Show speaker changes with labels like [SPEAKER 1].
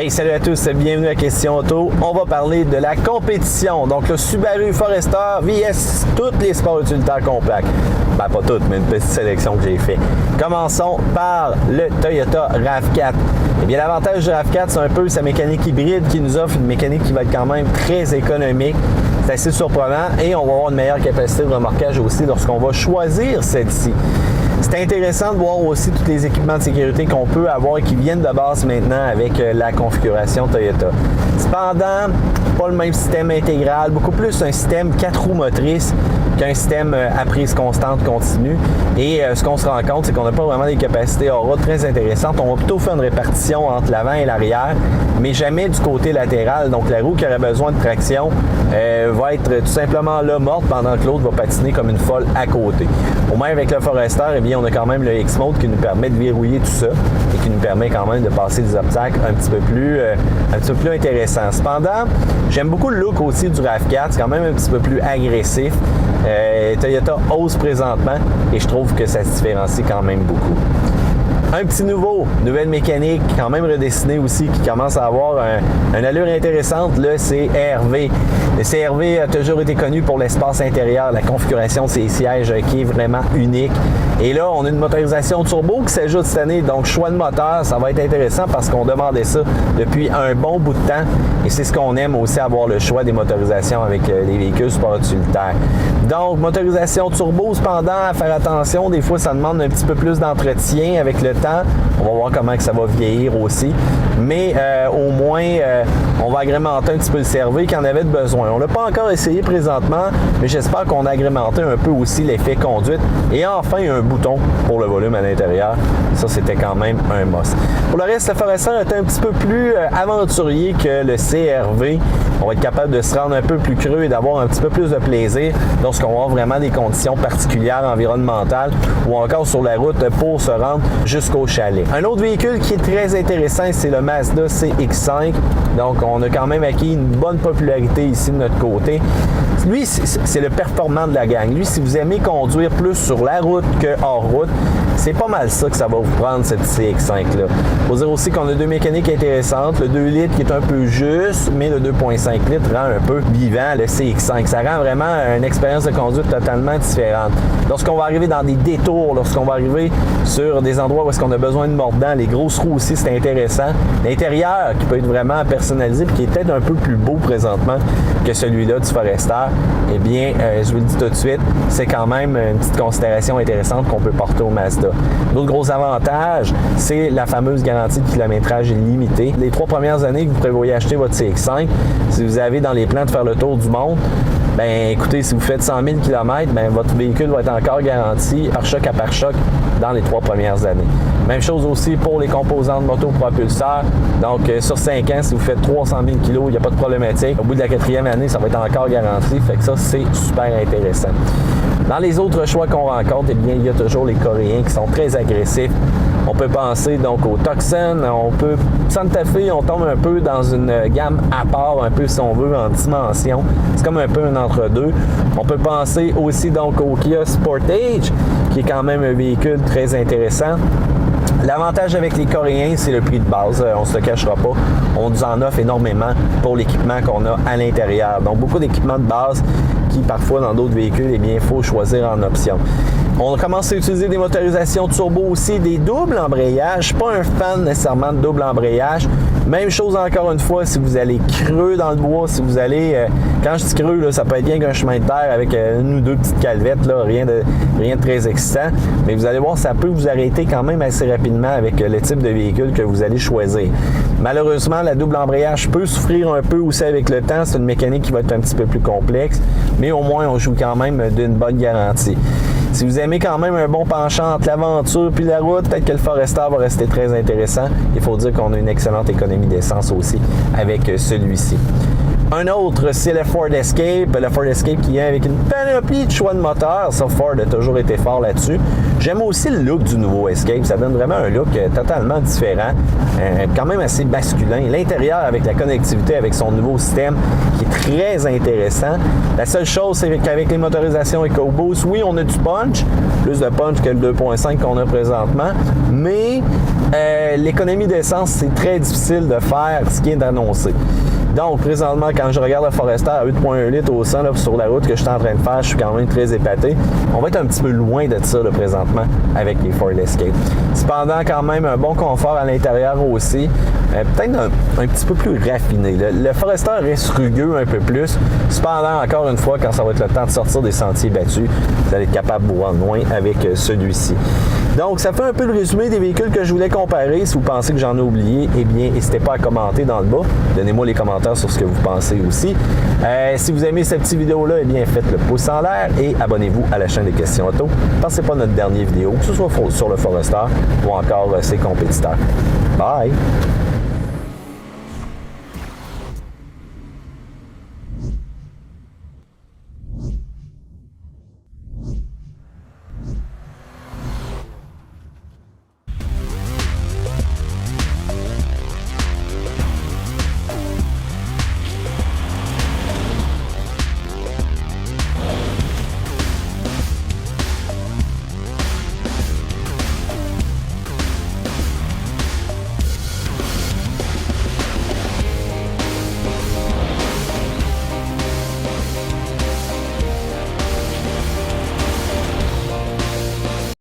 [SPEAKER 1] Hey, salut à tous, bienvenue à Question Auto. On va parler de la compétition. Donc le Subaru Forester vs tous les sports utilitaires compacts. Ben pas toutes, mais une petite sélection que j'ai fait. Commençons par le Toyota RAV4. Eh bien, l'avantage du RAV4, c'est un peu sa mécanique hybride qui nous offre une mécanique qui va être quand même très économique. C'est assez surprenant et on va avoir une meilleure capacité de remorquage aussi lorsqu'on va choisir celle-ci. C'est intéressant de voir aussi tous les équipements de sécurité qu'on peut avoir et qui viennent de base maintenant avec la configuration Toyota. Cependant, pas le même système intégral, beaucoup plus un système 4 roues motrices qu'un système à prise constante continue. Et ce qu'on se rend compte, c'est qu'on n'a pas vraiment des capacités aura très intéressantes. On va plutôt faire une répartition entre l'avant et l'arrière, mais jamais du côté latéral. Donc la roue qui aurait besoin de traction va être tout simplement là morte pendant que l'autre va patiner comme une folle à côté. Au moins avec le Forester, eh bien, on a quand même le X-Mode qui nous permet de verrouiller tout ça et qui nous permet quand même de passer des obstacles un petit peu plus intéressants. Cependant, j'aime beaucoup le look aussi du RAV4, c'est quand même un petit peu plus agressif. Toyota ose présentement et je trouve que ça se différencie quand même beaucoup. Un petit nouvelle mécanique, quand même redessinée aussi, qui commence à avoir une allure intéressante, le CR-V. Le CR-V a toujours été connu pour l'espace intérieur, la configuration de ses sièges qui est vraiment unique. Et là, on a une motorisation turbo qui s'ajoute cette année, donc choix de moteur, ça va être intéressant parce qu'on demandait ça depuis un bon bout de temps. Et c'est ce qu'on aime aussi, avoir le choix des motorisations avec les véhicules sport utilitaires. Donc, motorisation turbo, cependant, à faire attention, des fois ça demande un petit peu plus d'entretien avec le temps. On va voir comment que ça va vieillir aussi. Mais au moins, on va agrémenter un petit peu le CR-V qui en avait de besoin. On ne l'a pas encore essayé présentement, mais j'espère qu'on a agrémenté un peu aussi l'effet conduite. Et enfin, un bouton pour le volume à l'intérieur. Ça, c'était quand même un must. Pour le reste, le Forester est un petit peu plus aventurier que le CR-V. On va être capable de se rendre un peu plus creux et d'avoir un petit peu plus de plaisir lorsqu'on va avoir vraiment des conditions particulières environnementales ou encore sur la route pour se rendre jusqu'au chalet. Un autre véhicule qui est très intéressant, c'est le Mazda CX-5. Donc, on a quand même acquis une bonne popularité ici de notre côté. Lui, c'est le performant de la gang. Lui, si vous aimez conduire plus sur la route que hors route, c'est pas mal ça que ça va vous prendre, cette CX-5-là. Il faut dire aussi qu'on a deux mécaniques intéressantes. Le 2 litres qui est un peu juste, mais le 2,5 litres rend un peu vivant le CX-5. Ça rend vraiment une expérience de conduite totalement différente. Lorsqu'on va arriver dans des détours, lorsqu'on va arriver sur des endroits où est-ce qu'on a besoin de mordant, les grosses roues aussi, c'est intéressant. L'intérieur qui peut être vraiment personnalisé et qui est peut-être un peu plus beau présentement que celui-là du Forester, eh bien, je vous le dis tout de suite, c'est quand même une petite considération intéressante qu'on peut porter au Mazda. L'autre gros avantage, c'est la fameuse garantie de kilométrage illimité. Les 3 premières années que vous prévoyez acheter votre CX-5, si vous avez dans les plans de faire le tour du monde, ben écoutez, si vous faites 100 000 km, ben votre véhicule va être encore garanti pare-choc à pare-choc dans les 3 premières années. Même chose aussi pour les composants de motopropulseurs. Donc, sur 5 ans, si vous faites 300 000 kg, il n'y a pas de problématique. Au bout de la 4e année, ça va être encore garanti. Fait que ça, c'est super intéressant. Dans les autres choix qu'on rencontre, eh bien, il y a toujours les Coréens qui sont très agressifs. On peut penser donc au Tucson, Santa Fe, on tombe un peu dans une gamme à part, un peu si on veut, en dimension. C'est comme un peu un entre-deux. On peut penser aussi donc au Kia Sportage, qui est quand même un véhicule très intéressant. L'avantage avec les Coréens, c'est le prix de base. On ne se le cachera pas. On nous en offre énormément pour l'équipement qu'on a à l'intérieur. Donc, beaucoup d'équipements de base qui, parfois, dans d'autres véhicules, eh bien, il faut choisir en option. On commence à utiliser des motorisations turbo aussi, des doubles embrayages. Je ne suis pas un fan nécessairement de double embrayage. Même chose encore une fois, si vous allez creux dans le bois, si vous allez, quand je dis creux, là, ça peut être bien qu'un chemin de terre avec une ou deux petites calvettes, là, rien de très excitant. Mais vous allez voir, ça peut vous arrêter quand même assez rapidement avec le type de véhicule que vous allez choisir. Malheureusement, la double embrayage peut souffrir un peu aussi avec le temps. C'est une mécanique qui va être un petit peu plus complexe, mais au moins, on joue quand même d'une bonne garantie. Si vous aimez quand même un bon penchant entre l'aventure puis la route, peut-être que le Forester va rester très intéressant. Il faut dire qu'on a une excellente économie d'essence aussi avec celui-ci. Un autre, c'est le Ford Escape. Le Ford Escape qui vient avec une panoplie de choix de moteur. Ça, Ford a toujours été fort là-dessus. J'aime aussi le look du nouveau Escape. Ça donne vraiment un look totalement différent, quand même assez masculin. L'intérieur avec la connectivité, avec son nouveau système qui est très intéressant. La seule chose, c'est qu'avec les motorisations EcoBoost, oui, on a du punch, plus de punch que le 2.5 qu'on a présentement, mais l'économie d'essence, c'est très difficile de faire ce qui est annoncé. Donc, présentement, quand je regarde le Forester à 8.1 litres au 100 là, sur la route que je suis en train de faire, je suis quand même très épaté. On va être un petit peu loin de ça là, présentement avec les Ford Escape. Cependant, quand même, un bon confort à l'intérieur aussi. Peut-être un petit peu plus raffiné. Le Forester reste rugueux un peu plus. Cependant, encore une fois, quand ça va être le temps de sortir des sentiers battus, vous allez être capable de vous rendre loin avec celui-ci. Donc, ça fait un peu le résumé des véhicules que je voulais comparer. Si vous pensez que j'en ai oublié, eh bien, n'hésitez pas à commenter dans le bas. Donnez-moi les commentaires sur ce que vous pensez aussi. Si vous aimez cette petite vidéo-là, eh bien, faites le pouce en l'air et abonnez-vous à la chaîne des questions auto. Pensez pas à notre dernière vidéo, que ce soit sur le Forester ou encore ses compétiteurs. Bye!